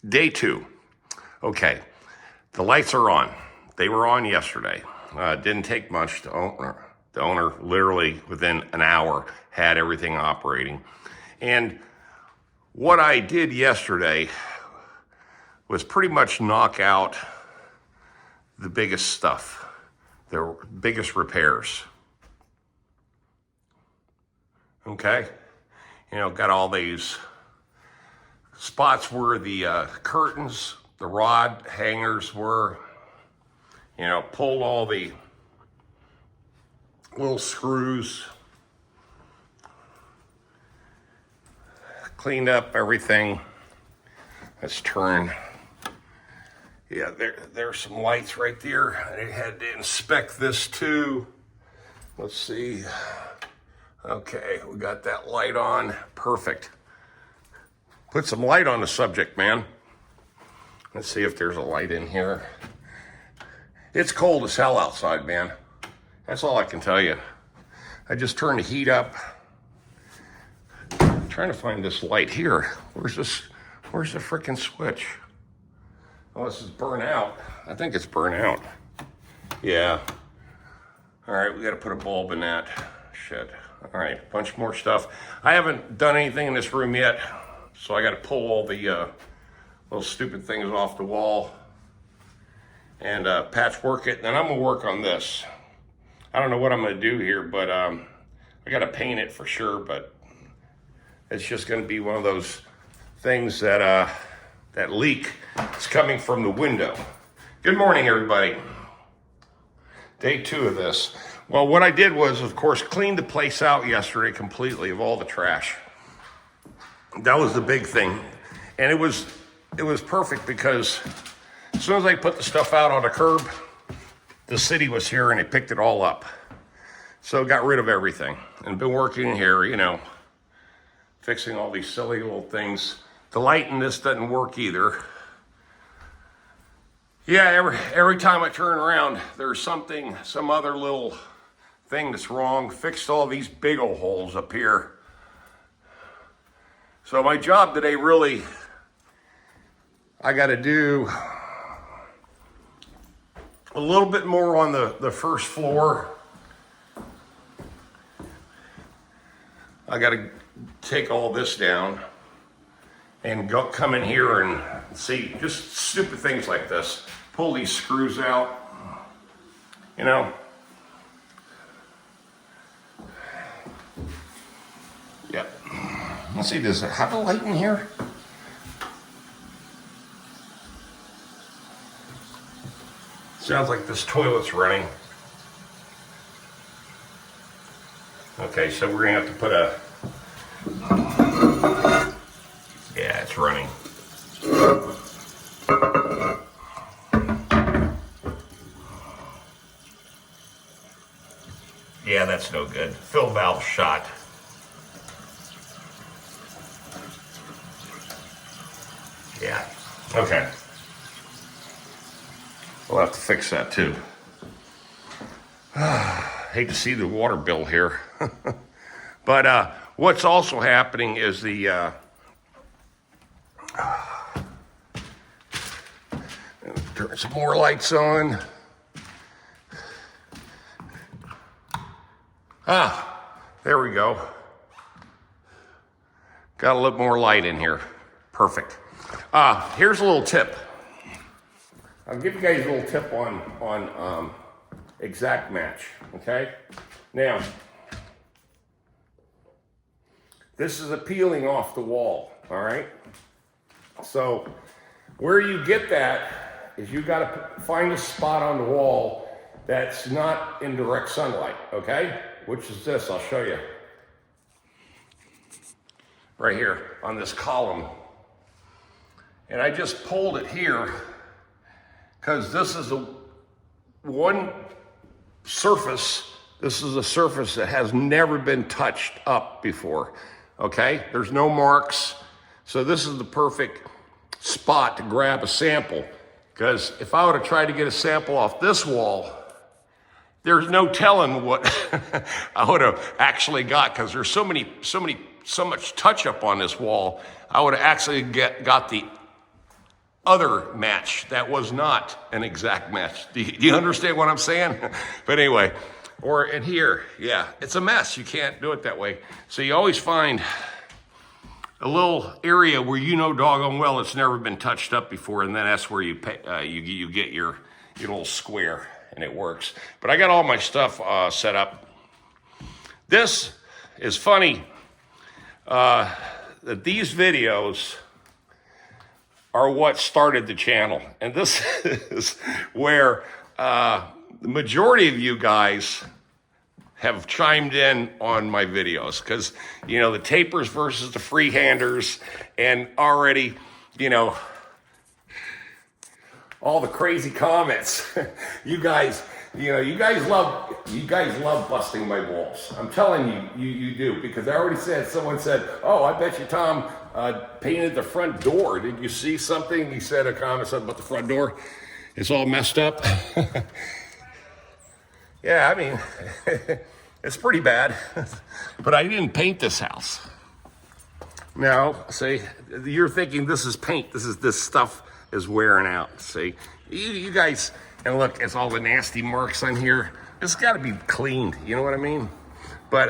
Day 2. Okay, the lights are on. They were on yesterday. Didn't take much. The owner literally within an hour had everything operating. And what I did yesterday was pretty much knock out the biggest stuff, the biggest repairs. Okay, got all these spots where the curtains, the rod hangers were, pulled all the little screws, cleaned up everything. Let's turn. Yeah, there's some lights right there. I had to inspect this too. Let's see. Okay, we got that light on. Perfect. Put some light on the subject, man. Let's see if there's a light in here. It's cold as hell outside, man. That's all I can tell you. I just turned the heat up. I'm trying to find this light here. Where's the freaking switch? Oh, this is burnt out. I think it's burnt out. Yeah. All right, we got to put a bulb in that. Shit. All right, a bunch more stuff. I haven't done anything in this room yet, so I got to pull all the little stupid things off the wall and patchwork it. And then I'm gonna work on this. I don't know what I'm gonna do here, but I got to paint it for sure. But it's just gonna be one of those things that that leak is coming from the window. Good morning, everybody. Day 2 of this. Well, what I did was, of course, clean the place out yesterday completely of all the trash. That was the big thing. And it was perfect because as soon as I put the stuff out on the curb, the city was here and they picked it all up. So got rid of everything and been working here, fixing all these silly little things. The light in this doesn't work either. Yeah, every time I turn around, there's some other little thing that's wrong. Fixed all these big old holes up here. So my job today really, I got to do a little bit more on the first floor. I got to take all this down and come in here and see just stupid things like this. Pull these screws out, Yep. Let's see, does it have a light in here? Sounds like this toilet's running. Okay, so we're gonna have to put yeah, it's running. Yeah, that's no good. Fill valve shot. Yeah, okay. We'll have to fix that too. Hate to see the water bill here. But what's also happening is turn some more lights on. There we go. Got a little more light in here. Perfect. Here's a little tip. I'll give you guys a little tip on exact match, okay? Now, this is a peeling off the wall, all right? So where you get that is you got to find a spot on the wall that's not in direct sunlight, okay? Which is this, I'll show you. Right here on this column. And I just pulled it here because this is one surface. This is a surface that has never been touched up before, okay? There's no marks. So this is the perfect spot to grab a sample, because if I would have tried to get a sample off this wall, there's no telling what I would have actually got, because there's so much touch up on this wall. I would have actually got the other match that was not an exact match. Do you understand what I'm saying? But anyway, or in here, yeah, it's a mess. You can't do it that way. So you always find a little area where you know doggone well it's never been touched up before, and then that's where you pay, you get your little square, and it works. But I got all my stuff set up. This is funny that these videos are what started the channel. And this is where the majority of you guys have chimed in on my videos, because, you know, the tapers versus the freehanders, and already, you know, all the crazy comments. You guys love busting my balls. I'm telling you, you do, because I already said, someone said, oh, I bet you Tom painted the front door. Did you see something? He said a comment something about the front door. It's all messed up. Yeah, I mean, it's pretty bad, but I didn't paint this house. Now, see, you're thinking this is paint. This stuff is wearing out. See, you guys, and look, it's all the nasty marks on here. It's got to be cleaned. You know what I mean? But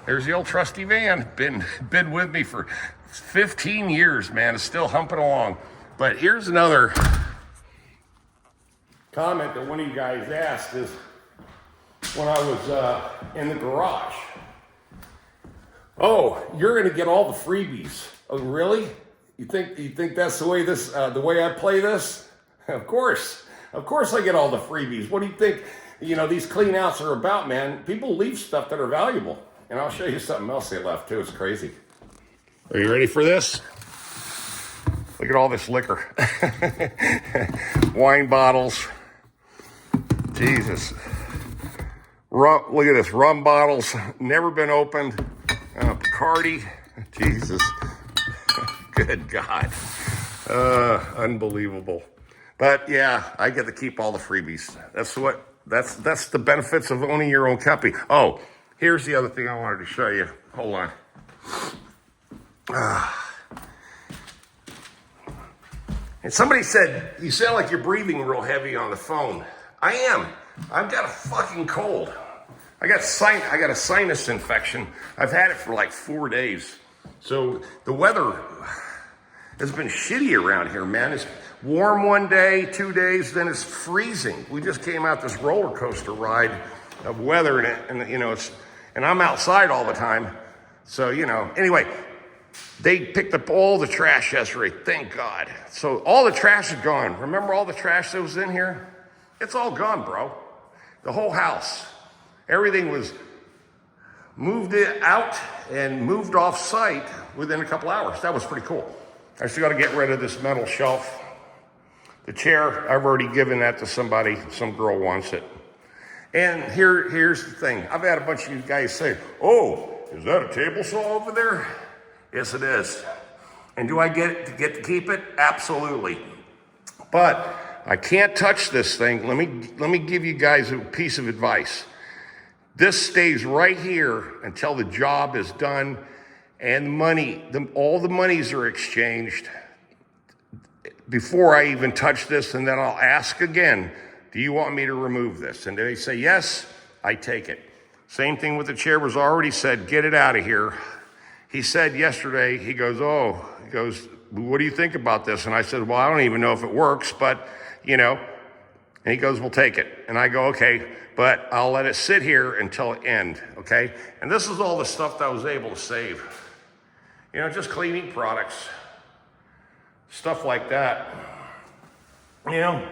there's the old trusty van. Been with me for 15 years, man. It's still humping along. But here's another comment that one of you guys asked is when I was in the garage. Oh, you're gonna get all the freebies. Oh, really? You think that's the way the way I play this? Of course I get all the freebies. What do you think, you know, these clean outs are about, man? People leave stuff that are valuable. And I'll show you something else they left too. It's crazy. Are you ready for this? Look at all this liquor. Wine bottles. Jesus. Rum, look at this, rum bottles, never been opened. Bacardi, Jesus. Good God. Unbelievable. But yeah, I get to keep all the freebies. That's the benefits of owning your own company. Oh, here's the other thing I wanted to show you. Hold on. And somebody said, you sound like you're breathing real heavy on the phone. I am. I've got a fucking cold. I got a sinus infection. I've had it for like 4 days. So the weather has been shitty around here, man. It's warm one day, 2 days, then it's freezing. We just came out this roller coaster ride of weather, and you know, and I'm outside all the time. So, you know, anyway, they picked up all the trash yesterday, thank God. So all the trash is gone. Remember all the trash that was in here? It's all gone, bro. The whole house. Everything was moved out and moved off site within a couple hours. That was pretty cool. I still got to get rid of this metal shelf. The chair, I've already given that to somebody. Some girl wants it. And here's the thing. I've had a bunch of you guys say, oh, is that a table saw over there? Yes, it is. And do I get to keep it? Absolutely. But I can't touch this thing. Let me give you guys a piece of advice. This stays right here until the job is done and all the monies are exchanged before I even touch this, and then I'll ask again, do you want me to remove this? And they say yes, I take it. Same thing with the chair. Was already said, get it out of here. He said yesterday, he goes, what do you think about this? And I said, well, I don't even know if it works, but, you know. And he goes, we'll take it. And I go, okay, but I'll let it sit here until it end, okay? And this is all the stuff that I was able to save. You know, just cleaning products, stuff like that. You know,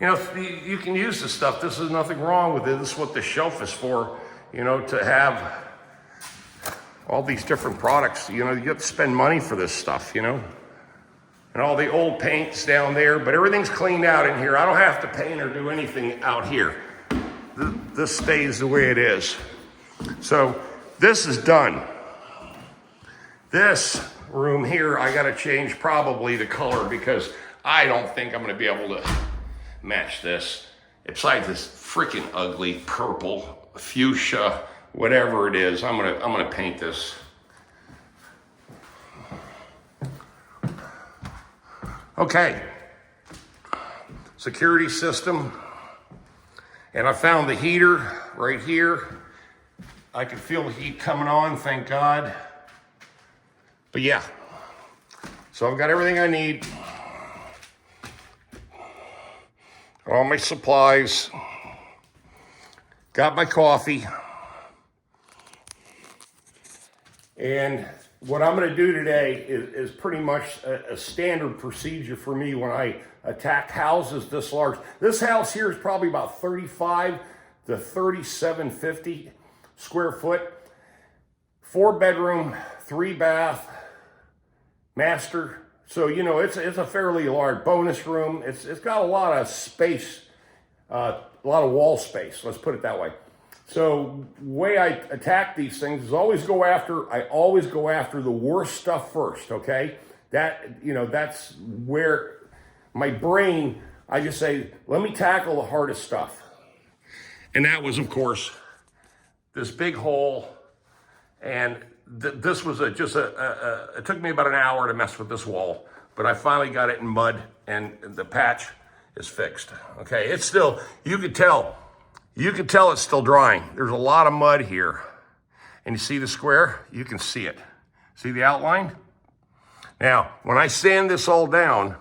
you can use this stuff. This is nothing wrong with it. This is what the shelf is for, you know, to have all these different products. You know, you have to spend money for this stuff, you know? And all the old paint's down there, but everything's cleaned out in here. I don't have to paint or do anything out here. This stays the way it is. So this is done. This room here, I gotta change probably the color because I don't think I'm gonna be able to match this. Besides this freaking ugly purple, fuchsia, whatever it is, I'm gonna paint this. Okay, security system. And I found the heater right here. I can feel the heat coming on, thank God. But yeah, so I've got everything I need. All my supplies. Got my coffee. And what I'm gonna do today is pretty much a standard procedure for me when I attack houses this large. This house here is probably about 35 to 3750 square foot. 4 bedroom, 3 bath, master. So, you know, it's a fairly large bonus room. It's got a lot of space, a lot of wall space, let's put it that way. So way I attack these things is I always go after the worst stuff first, okay? That's where my brain, I just say, let me tackle the hardest stuff. And that was, of course, this big hole. And this was it took me about an hour to mess with this wall, but I finally got it in mud and the patch is fixed. Okay, it's still, you could tell it's still drying. There's a lot of mud here. And you see the square? You can see it. See the outline? Now, when I sand this all down,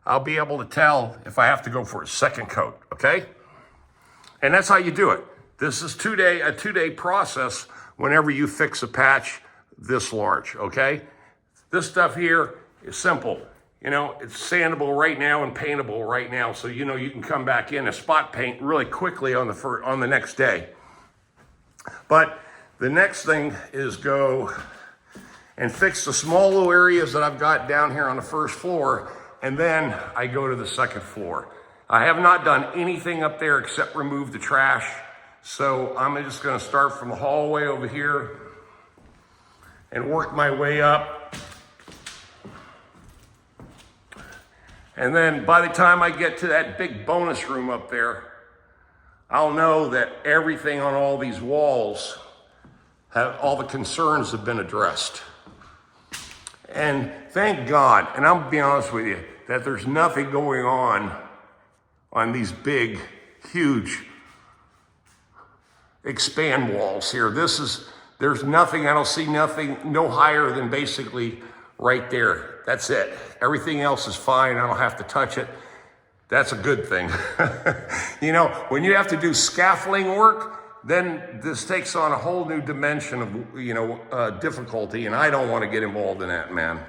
I'll be able to tell if I have to go for a second coat, okay? And that's how you do it. This is a two-day process whenever you fix a patch this large, okay? This stuff here is simple. You know, it's sandable right now and paintable right now, so you know you can come back in and spot paint really quickly on the next day. But the next thing is go and fix the small little areas that I've got down here on the first floor, and then I go to the second floor. I have not done anything up there except remove the trash. So I'm just gonna start from the hallway over here and work my way up. And then by the time I get to that big bonus room up there, I'll know that everything on all these walls, all the concerns have been addressed. And thank God, and I'm gonna be honest with you, that there's nothing going on these big, huge expand walls here. There's nothing, I don't see nothing, no higher than basically right there. That's it. Everything else is fine. I don't have to touch it. That's a good thing. You know, when you have to do scaffolding work, then this takes on a whole new dimension of, difficulty, and I don't want to get involved in that, man.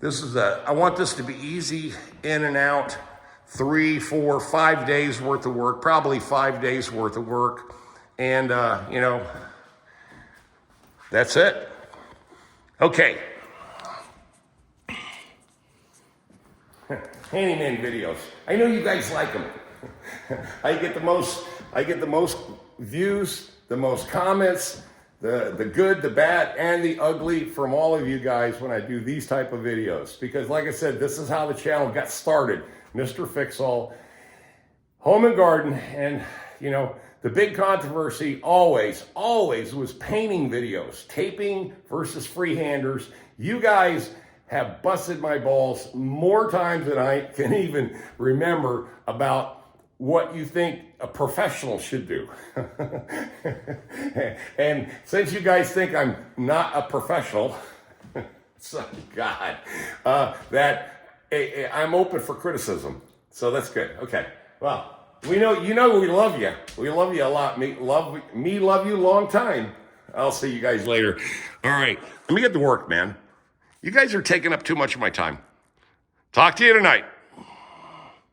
I want this to be easy in and out, 3, 4, 5 days worth of work, probably 5 days worth of work. And, that's it. Okay. Handyman videos. I know you guys like them. I get the most views, the most comments, the good, the bad, and the ugly from all of you guys when I do these type of videos. Because like I said, this is how the channel got started. Mr. Fix-All, Home and Garden, and the big controversy always was painting videos, taping versus freehanders. You guys have busted my balls more times than I can even remember about what you think a professional should do. And since you guys think I'm not a professional, so God, that I'm open for criticism. So that's good. Okay. Well, we love you. We love you a lot. Me love you long time. I'll see you guys later. All right. Let me get to work, man. You guys are taking up too much of my time. Talk to you tonight.